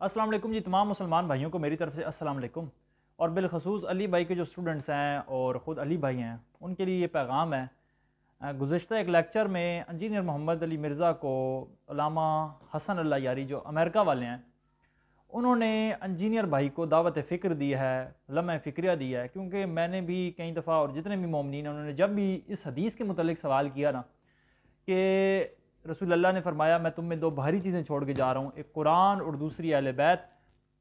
السلام علیکم جی تمام مسلمان بھائیوں کو میری طرف سے السلام علیکم، اور بالخصوص علی بھائی کے جو اسٹوڈنٹس ہیں اور خود علی بھائی ہیں ان کے لیے یہ پیغام ہے۔ گزشتہ ایک لیکچر میں انجینئر محمد علی مرزا کو علامہ حسن اللہ یاری جو امریکہ والے ہیں انہوں نے انجینئر بھائی کو دعوت فکر دی ہے، لمحہ فکریہ دی ہے، کیونکہ میں نے بھی کئی دفعہ اور جتنے بھی مومنین ہیں انہوں نے جب بھی اس حدیث کے متعلق سوال کیا نا کہ رسول اللہ نے فرمایا میں تم میں دو بھاری چیزیں چھوڑ کے جا رہا ہوں، ایک قرآن اور دوسری اہل بیت،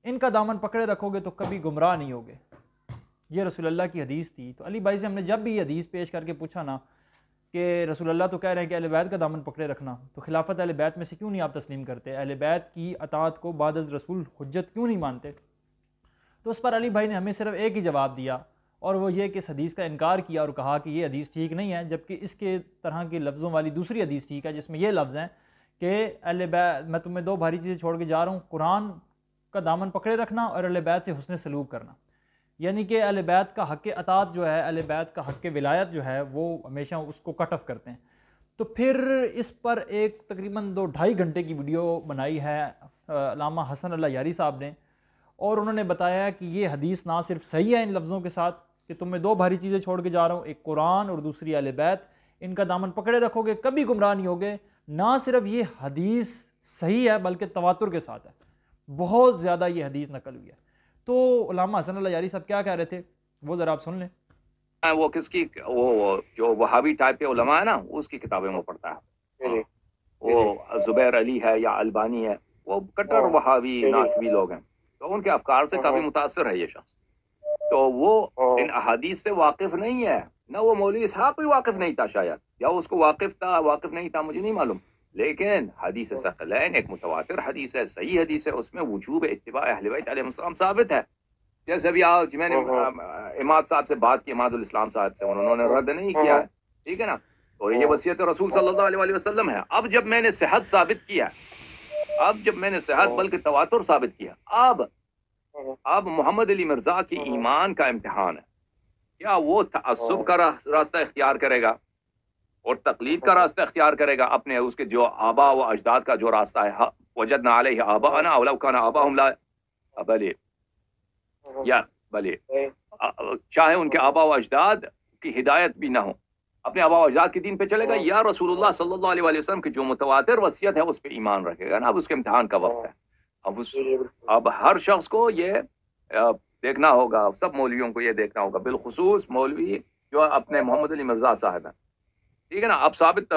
ان کا دامن پکڑے رکھو گے تو کبھی گمراہ نہیں ہوگے۔ یہ رسول اللہ کی حدیث تھی۔ تو علی بھائی سے ہم نے جب بھی یہ حدیث پیش کر کے پوچھا نا کہ رسول اللہ تو کہہ رہے ہیں کہ اہل بیت کا دامن پکڑے رکھنا، تو خلافت اہل بیت میں سے کیوں نہیں آپ تسلیم کرتے؟ اہل بیت کی اطاعت کو بعد از رسول حجت کیوں نہیں مانتے؟ تو اس پر علی بھائی نے ہمیں صرف ایک ہی جواب دیا، اور وہ یہ کہ اس حدیث کا انکار کیا اور کہا کہ یہ حدیث ٹھیک نہیں ہے، جبکہ اس کے طرح کے لفظوں والی دوسری حدیث ٹھیک ہے جس میں یہ لفظ ہیں کہ اہل بیت میں تمہیں دو بھاری چیزیں چھوڑ کے جا رہا ہوں، قرآن کا دامن پکڑے رکھنا اور اہل بیت سے حسن سلوک کرنا، یعنی کہ اہل بیت کا حق اطاعت جو ہے، اہل بیت کا حق ولایت جو ہے وہ ہمیشہ اس کو کٹ آف کرتے ہیں۔ تو پھر اس پر ایک تقریباً 2-2.5 گھنٹے کی ویڈیو بنائی ہے علامہ حسن اللہ یاری صاحب نے، اور انہوں نے بتایا کہ یہ حدیث نہ صرف صحیح ہے ان لفظوں کے ساتھ کہ تم میں دو بھاری چیزیں چھوڑ کے جا رہا ہوں، ایک قرآن اور دوسری اہل بیت، ان کا دامن پکڑے رکھو گے کبھی گمراہ نہیں ہوگے۔ نہ صرف یہ حدیث صحیح ہے بلکہ تواتر کے ساتھ ہے، بہت زیادہ یہ حدیث نقل ہوئی ہے۔ تو علامہ حسن اللہ یاری صاحب کیا کہہ رہے تھے وہ ذرا آپ سن لیں۔ وہ کس کی، وہ جو وہابی ٹائپ کے علماء ہے نا اس کی کتابیں وہ پڑھتا ہے، وہ زبیر علی ہے یا البانی ہے، وہ کٹر وہابی ناصبی لوگ ہیں، تو ان کے افکار سے کافی متاثر ہے یہ شخص، تو وہ ان احادیث سے واقف نہیں ہے، نہ وہ مولوی اسحاق بھی واقف نہیں تھا شاید، یا اس کو واقف تھا واقف نہیں تھا مجھے نہیں معلوم، لیکن حدیث ثقلین ایک متواتر حدیث ہے، صحیح حدیث ہے، اس میں وجوب اتباع اہل بیت علیہ السلام ثابت ہے۔ جیسے بھی آج میں نے اماد صاحب سے بات کی، اماد الاسلام صاحب سے، انہوں نے رد نہیں کیا ہے، ٹھیک ہے نا، اور یہ وصیت رسول صلی اللہ علیہ وسلم ہے۔ اب جب میں نے صحت ثابت کیا، بلکہ تواتر ثابت کیا، اب محمد علی مرزا کی ایمان کا امتحان ہے، کیا وہ تعصب کا راستہ اختیار کرے گا اور تقلید کا راستہ اختیار کرے گا، اپنے اس کے جو آبا و اجداد کا جو راستہ ہے، وجدنا علیہ آباءنا اولو کان آباؤہم لا بلے یا بلے، چاہے ان کے آبا و اجداد کی ہدایت بھی نہ ہو، اپنے آبا و اجداد کے دین پہ چلے گا، یا رسول اللہ صلی اللہ علیہ وسلم کی جو متواتر وصیت ہے اس پہ ایمان رکھے گا نا۔ اب اس کے امتحان کا وقت ہے، اب ہر شخص کو یہ دیکھنا ہوگا، سب مولویوں کو یہ دیکھنا ہوگا، بالخصوص مولوی جو اپنے محمد علی مرزا صاحب ہیں، ٹھیک ہے نا۔ اب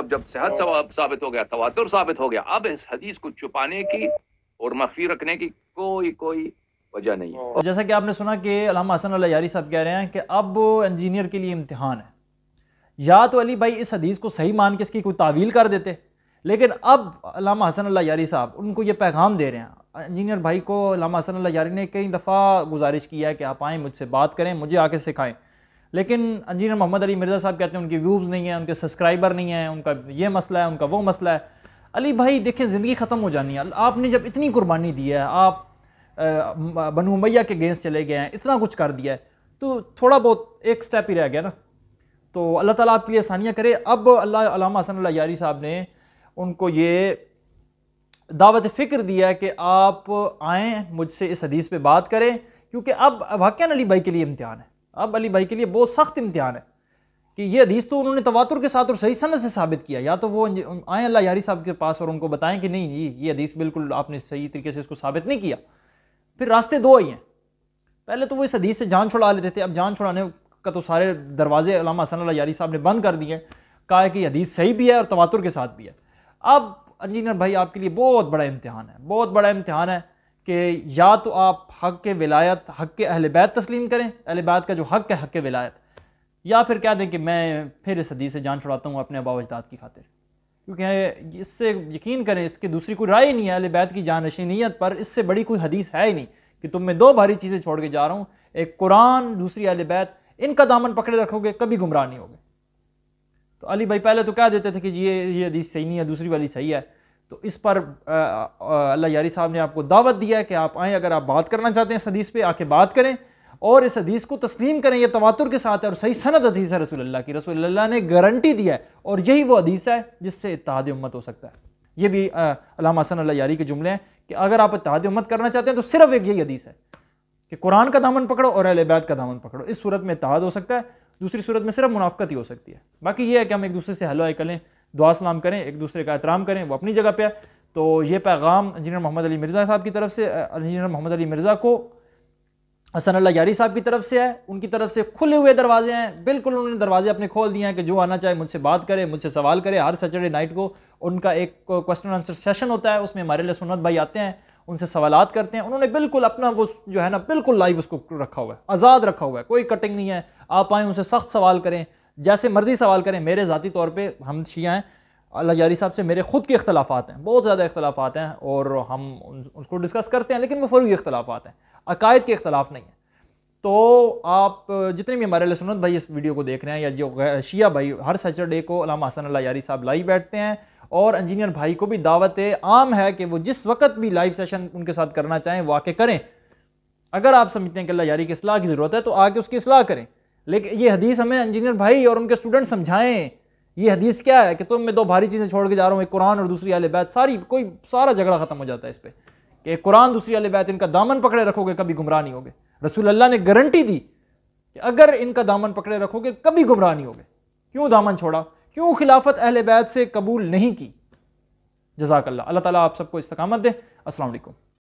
جب صحت ثابت ہو گیا، تواتر ثابت ہو گیا، اب اس حدیث کو چھپانے کی اور مخفی رکھنے کی کوئی وجہ نہیں ہے۔ جیسا کہ آپ نے سنا کہ علامہ حسن اللہ یاری صاحب کہہ رہے ہیں کہ اب انجینئر کے لیے امتحان ہے، یا تو علی بھائی اس حدیث کو صحیح مان کے اس کی کوئی تعویل کر دیتے، لیکن اب علامہ حسن اللہ یاری صاحب ان کو یہ پیغام دے رہے ہیں۔ انجینئر بھائی کو علامہ حسن اللہ یاری نے کئی دفعہ گزارش کیا ہے کہ آپ آئیں مجھ سے بات کریں، مجھے آ کے سکھائیں، لیکن انجینئر محمد علی مرزا صاحب کہتے ہیں ان کی ویوز نہیں ہیں، ان کے سبسکرائبر نہیں ہیں، ان کا یہ مسئلہ ہے، ان کا وہ مسئلہ ہے۔ علی بھای دیکھیں زندگی ختم ہو جانی ہے، آپ نے جب اتنی قربانی دی ہے، آپ بنو امیہ کے اگینسٹ چلے گئے ہیں، اتنا کچھ کر دیا ہے، تو تھوڑا بہت ایک سٹیپ ہی رہ گیا نا، تو اللہ تعالیٰ آپ کے لیے آسانیاں کرے۔ اب علامہ حسن اللہ یاری صاحب نے ان کو یہ دعوت فکر دیا ہے کہ آپ آئیں مجھ سے اس حدیث پہ بات کریں، کیونکہ اب واقعاً علی بھائی کے لیے امتحان ہے، اب علی بھائی کے لیے بہت سخت امتحان ہے کہ یہ حدیث تو انہوں نے تواتر کے ساتھ اور صحیح سند سے ثابت کیا، یا تو وہ آئیں اللہ یاری صاحب کے پاس اور ان کو بتائیں کہ نہیں یہ حدیث بالکل آپ نے صحیح طریقے سے اس کو ثابت نہیں کیا۔ پھر راستے دو ہی ہیں، پہلے تو وہ اس حدیث سے جان چھڑا لیتے تھے، اب جان چھڑانے کا تو سارے دروازے علامہ حسن اللہ یاری صاحب نے بند کر دیے، کہا کہ یہ حدیث صحیح بھی ہے اور تواتر کے ساتھ بھی ہے۔ اب انجینئر بھائی آپ کے لیے بہت بڑا امتحان ہے، بہت بڑا امتحان ہے کہ یا تو آپ حق ولایت، حق اہل بیت تسلیم کریں، اہل بیت کا جو حق ہے حق ولایت، یا پھر کہہ دیں کہ میں پھر اس حدیث سے جان چھڑاتا ہوں اپنے آبا و اجداد کی خاطر، کیونکہ اس سے یقین کریں اس کی دوسری کوئی رائے نہیں ہے اہل بیت کی جانشینیت پر، اس سے بڑی کوئی حدیث ہے ہی نہیں کہ تم میں دو بھاری چیزیں چھوڑ کے جا رہا ہوں، ایک قرآن دوسری اہل بیت، ان کا دامن پکڑے رکھو گے کبھی گمراہ نہیں ہوگے۔ تو علی بھائی پہلے تو کہہ دیتے تھے کہ جی یہ حدیث صحیح نہیں ہے، دوسری والی صحیح ہے، تو اس پر اللہ یاری صاحب نے آپ کو دعوت دیا ہے کہ آپ آئیں، اگر آپ بات کرنا چاہتے ہیں اس حدیث پہ آ کے بات کریں اور اس حدیث کو تسلیم کریں، یہ تواتر کے ساتھ ہے اور صحیح سند حدیث ہے رسول اللہ کی، رسول اللہ نے گارنٹی دیا ہے، اور یہی وہ حدیث ہے جس سے اتحاد امت ہو سکتا ہے۔ یہ بھی علامہ حسن اللہ یاری کے جملے ہیں کہ اگر آپ اتحاد امت کرنا چاہتے ہیں تو صرف ایک یہی حدیث ہے کہ قرآن کا دامن پکڑو اور اہل بیت کا دامن پکڑو، اس صورت میں اتحاد ہو سکتا ہے، دوسری صورت میں صرف منافقت ہی ہو سکتی ہے۔ باقی یہ ہے کہ ہم ایک دوسرے سے ہیلو ہائی کریں، دعا سلام کریں، ایک دوسرے کا احترام کریں، وہ اپنی جگہ پہ ہے۔ تو یہ پیغام انجینئر محمد علی مرزا صاحب کی طرف سے، انجینئر محمد علی مرزا کو حسن اللہ یاری صاحب کی طرف سے ہے، ان کی طرف سے کھلے ہوئے دروازے ہیں، بالکل انہوں نے دروازے اپنے کھول دیے ہیں کہ جو آنا چاہے مجھ سے بات کرے، مجھ سے سوال کرے۔ ہر سیٹرڈے نائٹ کو ان کا ایک کوسچن آنسر سیشن ہوتا ہے، اس میں ہمارے لیے سنت بھائی آتے ہیں، ان سے سوالات کرتے ہیں۔ انہوں نے بالکل اپنا وہ جو ہے نا بالکل لائیو اس کو رکھا ہوا ہے، آزاد رکھا ہوا ہے، کوئی کٹنگ نہیں ہے۔ آپ آئیں ان سے سخت سوال کریں، جیسے مرضی سوال کریں۔ میرے ذاتی طور پہ ہم شیعہ ہیں، اللہ یاری صاحب سے میرے خود کے اختلافات ہیں، بہت زیادہ اختلافات ہیں، اور ہم اس کو ڈسکس کرتے ہیں، لیکن وہ فروعی اختلافات ہیں، عقائد کے اختلاف نہیں ہیں۔ تو آپ جتنے بھی ہمارے سنت بھائی اس ویڈیو کو دیکھ رہے ہیں، یا جو شیعہ بھائی، ہر سیٹرڈے کو علامہ حسن اللہ یاری صاحب لائیو بیٹھتے ہیں، اور انجینئر بھائی کو بھی دعوت عام ہے کہ وہ جس وقت بھی لائیو سیشن ان کے ساتھ کرنا چاہیں وہ آ کے کریں۔ اگر آپ سمجھتے ہیں کہ اللہ یاری کی اصلاح کی ضرورت ہے تو آ کے اس کی اصلاح کریں، لیکن یہ حدیث ہمیں انجینئر بھائی اور ان کے اسٹوڈنٹ سمجھائیں۔ یہ حدیث کیا ہے کہ تم میں دو بھاری چیزیں چھوڑ کے جا رہا ہوں، ایک قرآن اور دوسری اہل بیت، سارا جھگڑا ختم ہو جاتا ہے اس پہ کہ ایک قرآن دوسری اہل بیت، ان کا دامن پکڑے رکھو گے کبھی گمراہ نہیں ہوگے۔ رسول اللہ نے گارنٹی دی کہ اگر ان کا دامن پکڑے رکھو گے کبھی گمراہ نہیں ہوگے۔ کیوں دامن چھوڑا؟ کیوں خلافت اہل بیت سے قبول نہیں کی؟ جزاک اللہ، اللہ تعالیٰ آپ سب کو استقامت دے۔ السلام علیکم۔